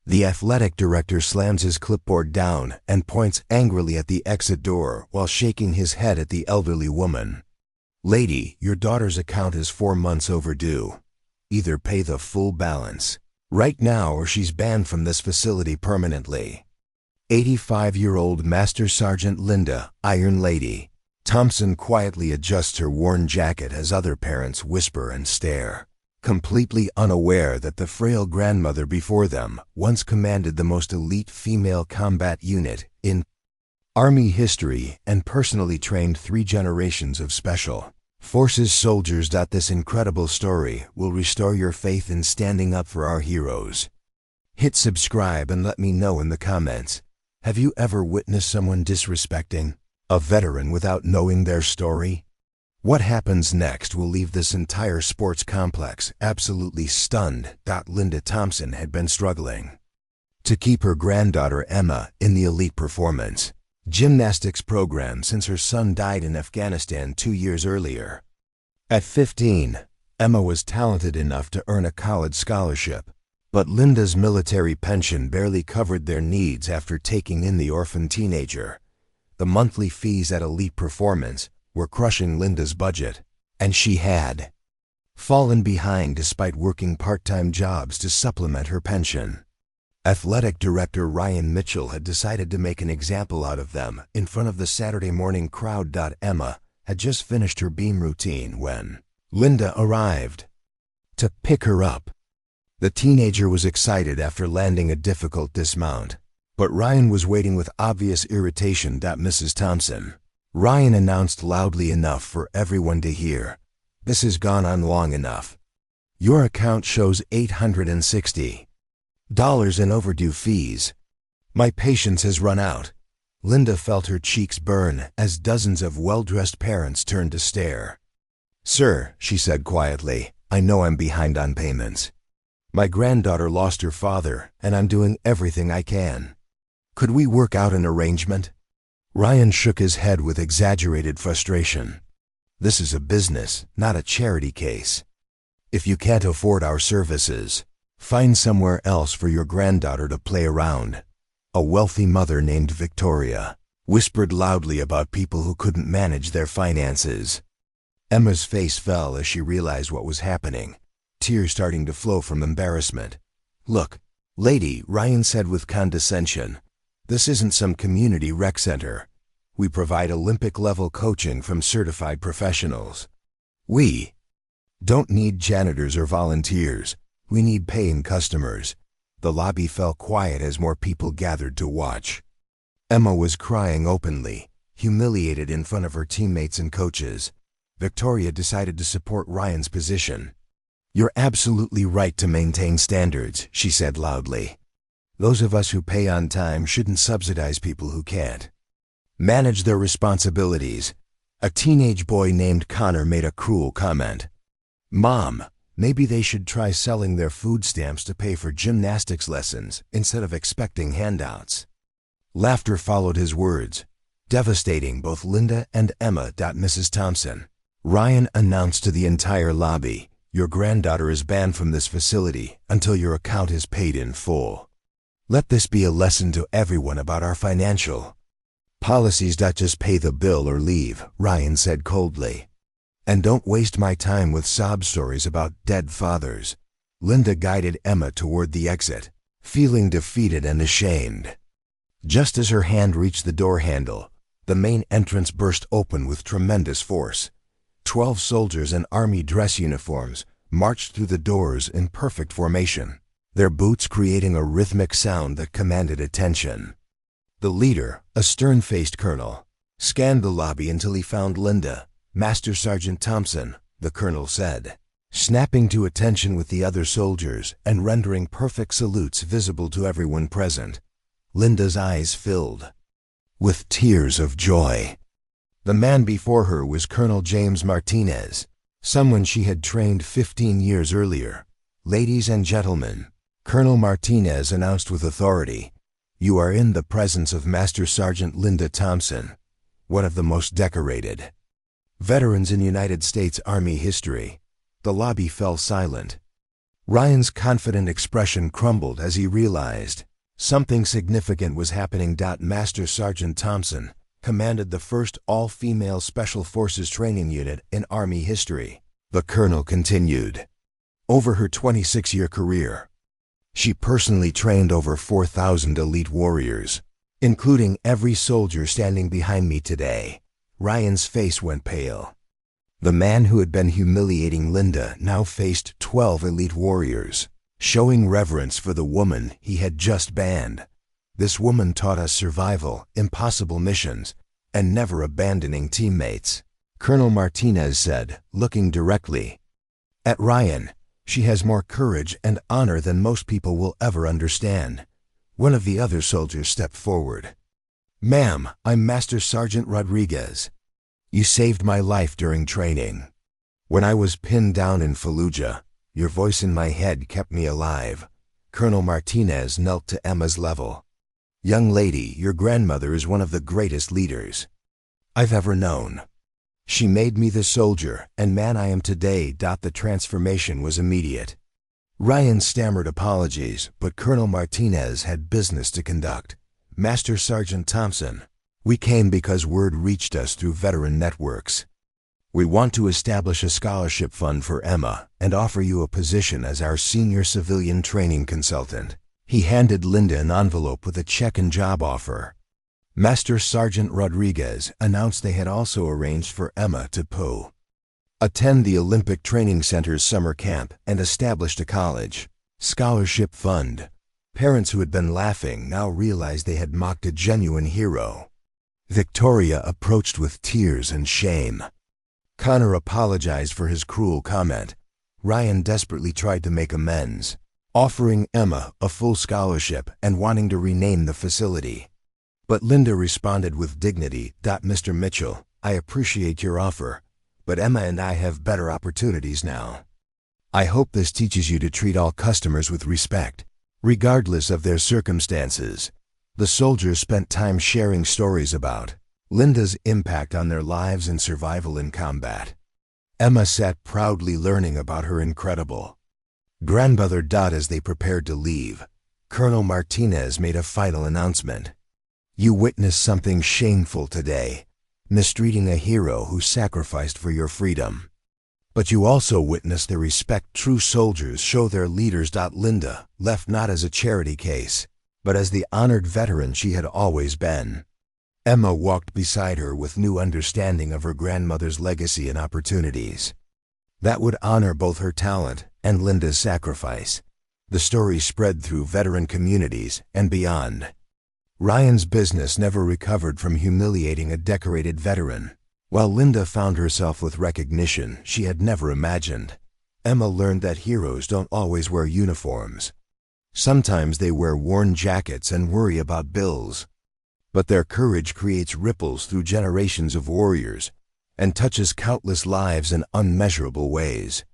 The athletic director slams his clipboard down and points angrily at the exit door while shaking his head at the elderly woman. "Lady, your daughter's account is 4 months overdue. Either pay the full balance right now or she's banned from this facility permanently." 85-year-old Master Sergeant Linda, Iron Lady Thompson quietly adjusts her worn jacket as other parents whisper and stare, completely unaware that the frail grandmother before them once commanded the most elite female combat unit in Army history and personally trained 3 generations of Special Forces soldiers. This incredible story will restore your faith in standing up for our heroes. Hit subscribe and let me know in the comments. Have you ever witnessed someone disrespecting a veteran without knowing their story? What happens next will leave this entire sports complex absolutely stunned. Linda Thompson had been struggling to keep her granddaughter Emma in the elite performance gymnastics program since her son died in Afghanistan 2 years earlier. At 15, Emma was talented enough to earn a college scholarship, but Linda's military pension barely covered their needs after taking in the orphan teenager. The monthly fees at elite performance were crushing Linda's budget, and she had fallen behind despite working part-time jobs to supplement her pension. Athletic director Ryan Mitchell had decided to make an example out of them in front of the Saturday morning crowd. Emma had just finished her beam routine when Linda arrived to pick her up. The teenager was excited after landing a difficult dismount, but Ryan was waiting with obvious irritation. Mrs. Thompson, Ryan announced loudly enough for everyone to hear, "This has gone on long enough. Your account shows $860 in overdue fees. My patience has run out." Linda felt her cheeks burn as dozens of well-dressed parents turned to stare. "Sir," she said quietly, "I know I'm behind on payments. My granddaughter lost her father, and I'm doing everything I can. Could we work out an arrangement?" Ryan shook his head with exaggerated frustration. "This is a business, not a charity case. If you can't afford our services, find somewhere else for your granddaughter to play around." A wealthy mother named Victoria whispered loudly about people who couldn't manage their finances. Emma's face fell as she realized what was happening, tears starting to flow from embarrassment. "Look, lady," Ryan said with condescension, "this isn't some community rec center. We provide Olympic-level coaching from certified professionals. We don't need janitors or volunteers. We need paying customers." The lobby fell quiet as more people gathered to watch. Emma was crying openly, humiliated in front of her teammates and coaches. Victoria decided to support Ryan's position. "You're absolutely right to maintain standards," she said loudly. "Those of us who pay on time shouldn't subsidize people who can't manage their responsibilities." A teenage boy named Connor made a cruel comment. "Mom, maybe they should try selling their food stamps to pay for gymnastics lessons instead of expecting handouts." Laughter followed his words, devastating both Linda and Emma. Mrs. Thompson, Ryan announced to the entire lobby, "Your granddaughter is banned from this facility until your account is paid in full. Let this be a lesson to everyone about our financial policies. Just pay the bill or leave," Ryan said coldly. "And don't waste my time with sob stories about dead fathers." Linda guided Emma toward the exit, feeling defeated and ashamed. Just as her hand reached the door handle, the main entrance burst open with tremendous force. 12 soldiers in army dress uniforms marched through the doors in perfect formation, their boots creating a rhythmic sound that commanded attention. The leader, a stern-faced colonel, scanned the lobby until he found Linda. "Master Sergeant Thompson," the colonel said, snapping to attention with the other soldiers and rendering perfect salutes visible to everyone present. Linda's eyes filled with tears of joy. The man before her was Colonel James Martinez, someone she had trained 15 years earlier. "Ladies and gentlemen," Colonel Martinez announced with authority, "you are in the presence of Master Sergeant Linda Thompson, one of the most decorated veterans in United States Army history." The lobby fell silent. Ryan's confident expression crumbled as he realized something significant was happening. Master Sergeant Thompson commanded the first all-female Special Forces training unit in Army history. The colonel continued. Over her 26-year career, she personally trained over 4,000 elite warriors, including every soldier standing behind me today. Ryan's face went pale. The man who had been humiliating Linda now faced 12 elite warriors, showing reverence for the woman he had just banned. This woman taught us survival, impossible missions, and never abandoning teammates, Colonel Martinez said, looking directly at Ryan. She has more courage and honor than most people will ever understand. One of the other soldiers stepped forward. Ma'am, I'm Master Sergeant Rodriguez. You saved my life during training. When I was pinned down in Fallujah, your voice in my head kept me alive. Colonel Martinez knelt to Emma's level. Young lady, your grandmother is one of the greatest leaders I've ever known. She made me the soldier and man I am today. The transformation was immediate. Ryan stammered apologies, but Colonel Martinez had business to conduct. Master Sergeant Thompson, we came because word reached us through veteran networks. We want to establish a scholarship fund for Emma and offer you a position as our senior civilian training consultant. He handed Linda an envelope with a check and job offer. Master Sergeant Rodriguez announced they had also arranged for Emma to attend the Olympic Training Center's summer camp and established a college scholarship fund. Parents who had been laughing now realized they had mocked a genuine hero. Victoria approached with tears and shame. Connor apologized for his cruel comment. Ryan desperately tried to make amends, offering Emma a full scholarship and wanting to rename the facility. But Linda responded with dignity. Mr. Mitchell, I appreciate your offer, but Emma and I have better opportunities now. I hope this teaches you to treat all customers with respect, regardless of their circumstances. The soldiers spent time sharing stories about Linda's impact on their lives and survival in combat. Emma sat proudly learning about her incredible grandmother. As they prepared to leave, Colonel Martinez made a final announcement. You witnessed something shameful today, mistreating a hero who sacrificed for your freedom. But you also witnessed the respect true soldiers show their leaders. Linda left not as a charity case, but as the honored veteran she had always been. Emma walked beside her with new understanding of her grandmother's legacy and opportunities that would honor both her talent and Linda's sacrifice. The story spread through veteran communities and beyond. Ryan's business never recovered from humiliating a decorated veteran, while Linda found herself with recognition she had never imagined. Emma learned that heroes don't always wear uniforms. Sometimes they wear worn jackets and worry about bills. But their courage creates ripples through generations of warriors and touches countless lives in unmeasurable ways.